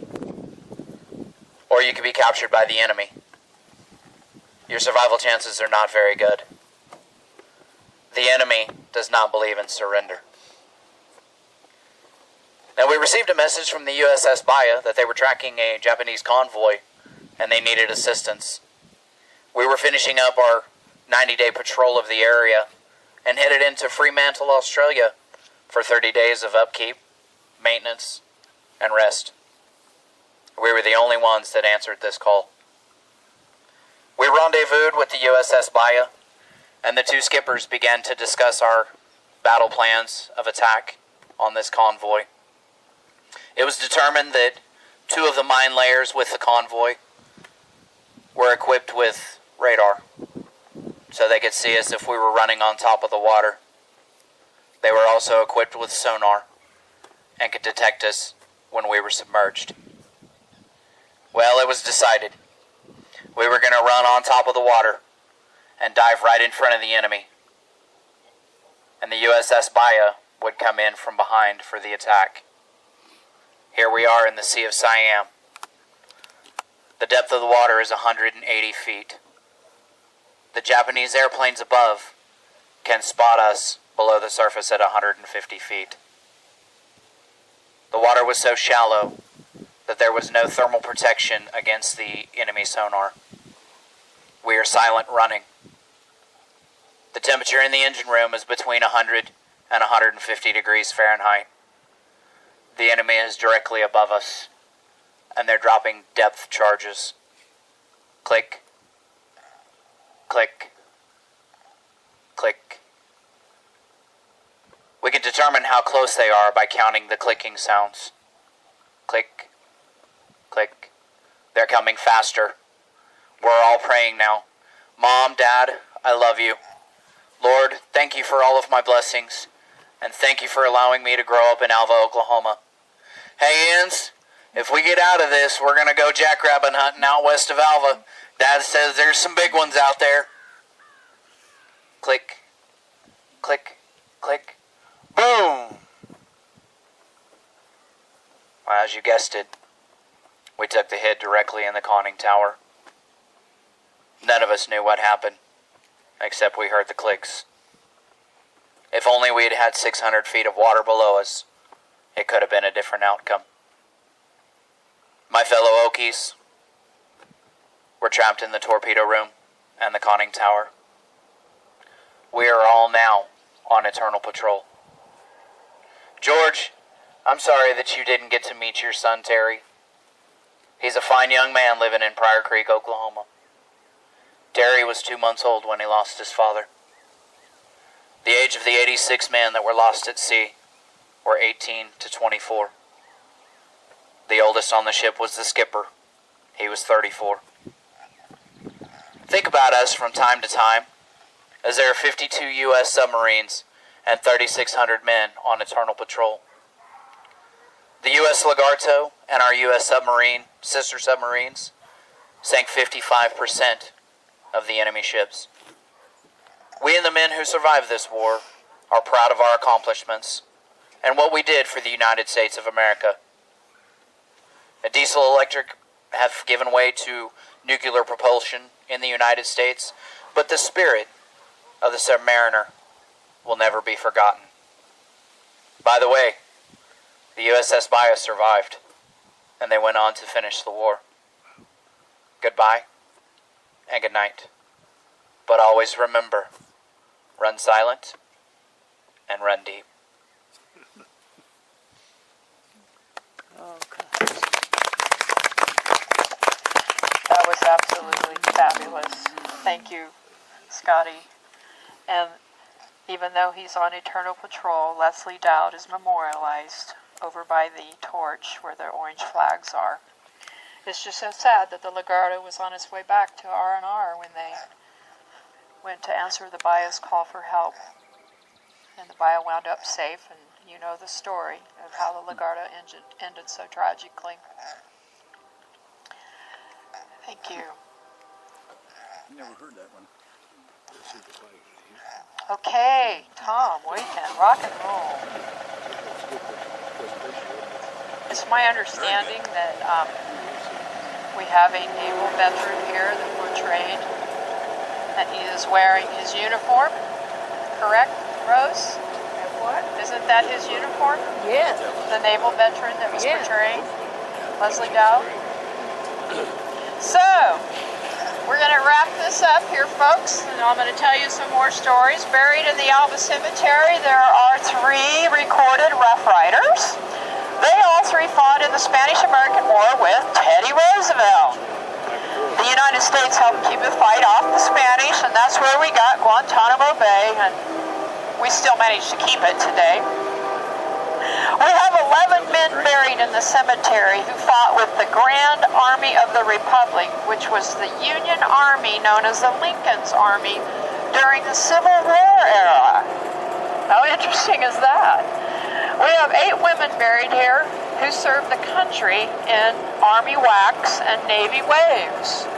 or you could be captured by the enemy. Your survival chances are not very good. The enemy does not believe in surrender. Now, we received a message from the USS Baya that they were tracking a Japanese convoy and they needed assistance. We were finishing up our 90-day patrol of the area and headed into Fremantle, Australia for 30 days of upkeep, maintenance, and rest. We were the only ones that answered this call. We rendezvoused with the USS Baya, and the 2 skippers began to discuss our battle plans of attack on this convoy. It was determined that 2 of the mine layers with the convoy were equipped with radar, so they could see us if we were running on top of the water. They were also equipped with sonar and could detect us when we were submerged. Well, it was decided. We were going to run on top of the water and dive right in front of the enemy. And the USS Baya would come in from behind for the attack. Here we are in the Sea of Siam. The depth of the water is 180 feet. The Japanese airplanes above can spot us below the surface at 150 feet. The water was so shallow that there was no thermal protection against the enemy sonar. We are silent running. The temperature in the engine room is between 100 and 150 degrees Fahrenheit. The enemy is directly above us, and they're dropping depth charges. Click, click, click. We can determine how close they are by counting the clicking sounds. Click, click. They're coming faster. We're all praying now. Mom, Dad, I love you. Lord, thank you for all of my blessings, and thank you for allowing me to grow up in Alva, Oklahoma. Hey, Inns, if we get out of this, we're going to go jackrabbit hunting out west of Alva. Dad says there's some big ones out there. Click, click, click. Boom! Well, as you guessed it, we took the hit directly in the conning tower. None of us knew what happened, except we heard the clicks. If only we had had 600 feet of water below us, it could have been a different outcome. My fellow Okies were trapped in the torpedo room and the conning tower. We are all now on eternal patrol. George, I'm sorry that you didn't get to meet your son, Terry. He's a fine young man living in Pryor Creek, Oklahoma. Terry was 2 months old when he lost his father. The age of the 86 men that were lost at sea were 18 to 24. The oldest on the ship was the skipper. He was 34. Think about us from time to time, as there are 52 U.S. submarines and 3,600 men on eternal patrol. The U.S. Lagarto and our U.S. submarine, sister submarines, sank 55% of the enemy ships. We and the men who survived this war are proud of our accomplishments and what we did for the United States of America. A diesel electric have given way to nuclear propulsion in the United States, but the spirit of the submariner will never be forgotten. By the way, the USS Bias survived, and they went on to finish the war. Goodbye, and good night. But always remember, run silent and run deep. That was absolutely fabulous. Thank you, Scotty. And even though he's on eternal patrol, Leslie Dowd is memorialized over by the torch where the orange flags are. It's just so sad that the Lagarto was on its way back to R&R when they went to answer the Bias call for help. And the Bio wound up safe, and you know the story of how the Lagarto ended so tragically. Thank you. Never heard that one. Okay, Tom, weekend, rock and roll. It's my understanding that we have a naval veteran here that portrayed, and he is wearing his uniform, correct, Rose? What? Isn't that his uniform? Yes. The naval veteran that was Yeah. portrayed? Leslie Dowd? So, we're going to wrap this up here, folks, and I'm going to tell you some more stories. Buried in the Alba Cemetery, there are 3 recorded Rough Riders. They all 3 fought in the Spanish-American War with Teddy Roosevelt. The United States helped keep the fight off the Spanish, and that's where we got Guantanamo Bay, and we still managed to keep it today. We have 11 men buried in the cemetery who fought with the Grand Army of the Republic, which was the Union Army known as the Lincoln's Army during the Civil War era. How interesting is that? We have 8 women buried here who served the country in Army WACs and Navy Waves.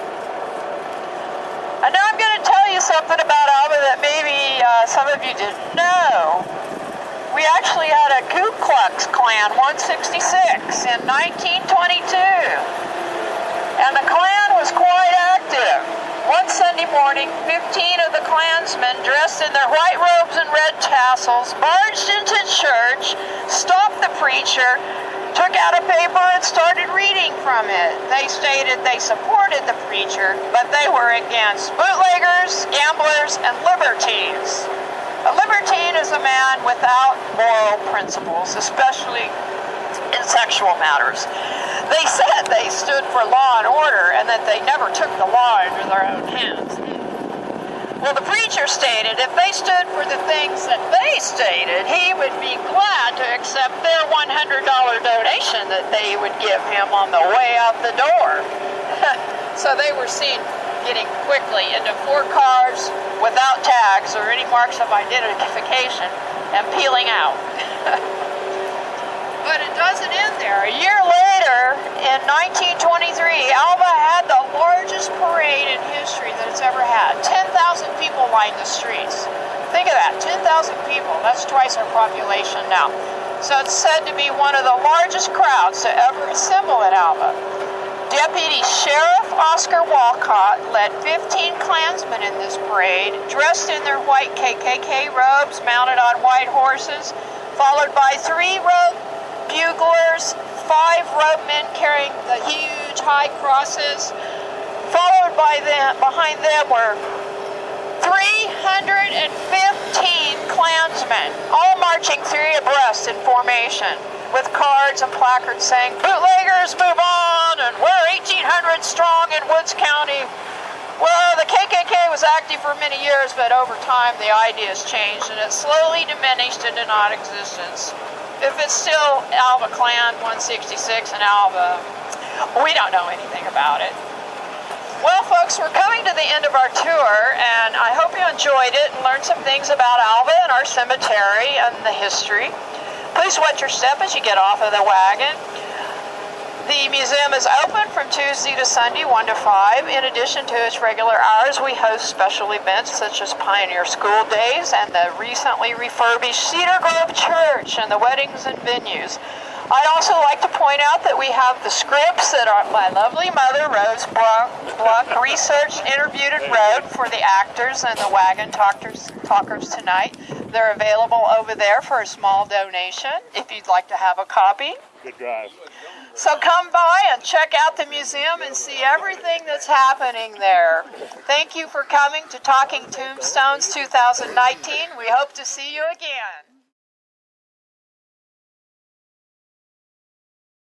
And now I'm going to tell you something about Alba that maybe some of you didn't know. We actually had a Ku Klux Klan 166 in 1922. And the Klan was quite active. One Sunday morning, 15 of the Klansmen, dressed in their white robes and red tassels, barged into church, stopped the preacher, took out a paper and started reading from it. They stated they supported the preacher, but they were against bootleggers, gamblers, and libertines. A libertine is a man without moral principles, especially in sexual matters. They said they stood for law and order and that they never took the law into their own hands. Well, the preacher stated if they stood for the things that they stated, he would be glad to accept their $100 donation that they would give him on the way out the door. So they were seen getting quickly into 4 cars without tags or any marks of identification and peeling out. But it doesn't end there. A year later, in 1923, Alba had the largest parade in history that it's ever had. 10,000 people lined the streets. Think of that, 10,000 people. That's twice our population now. So it's said to be one of the largest crowds to ever assemble at Alba. Deputy Sheriff Oscar Walcott led 15 Klansmen in this parade, dressed in their white KKK robes, mounted on white horses, followed by 3 buglers, 5 rope men carrying the huge high crosses. Followed by them, behind them were 315 Klansmen, all marching 3 abreast in formation, with cards and placards saying, "Bootleggers, move on, and we're 1,800 strong in Woods County." Well, the KKK was active for many years, but over time the ideas changed and it slowly diminished into non-existence. If it's still Alva Clan 166 in Alva, we don't know anything about it. Well, folks, we're coming to the end of our tour, and I hope you enjoyed it and learned some things about Alva and our cemetery and the history. Please watch your step as you get off of the wagon. The museum is open from Tuesday to Sunday, 1 to 5. In addition to its regular hours, we host special events such as Pioneer School Days and the recently refurbished Cedar Grove Church and the weddings and venues. I'd also like to point out that we have the scripts that my lovely mother, Rose Bluck, researched, interviewed, and wrote for the actors and the wagon talkers tonight. They're available over there for a small donation if you'd like to have a copy. Good drive. So come by and check out the museum and see everything that's happening there. Thank you for coming to Talking Tombstones 2019. We hope to see you again.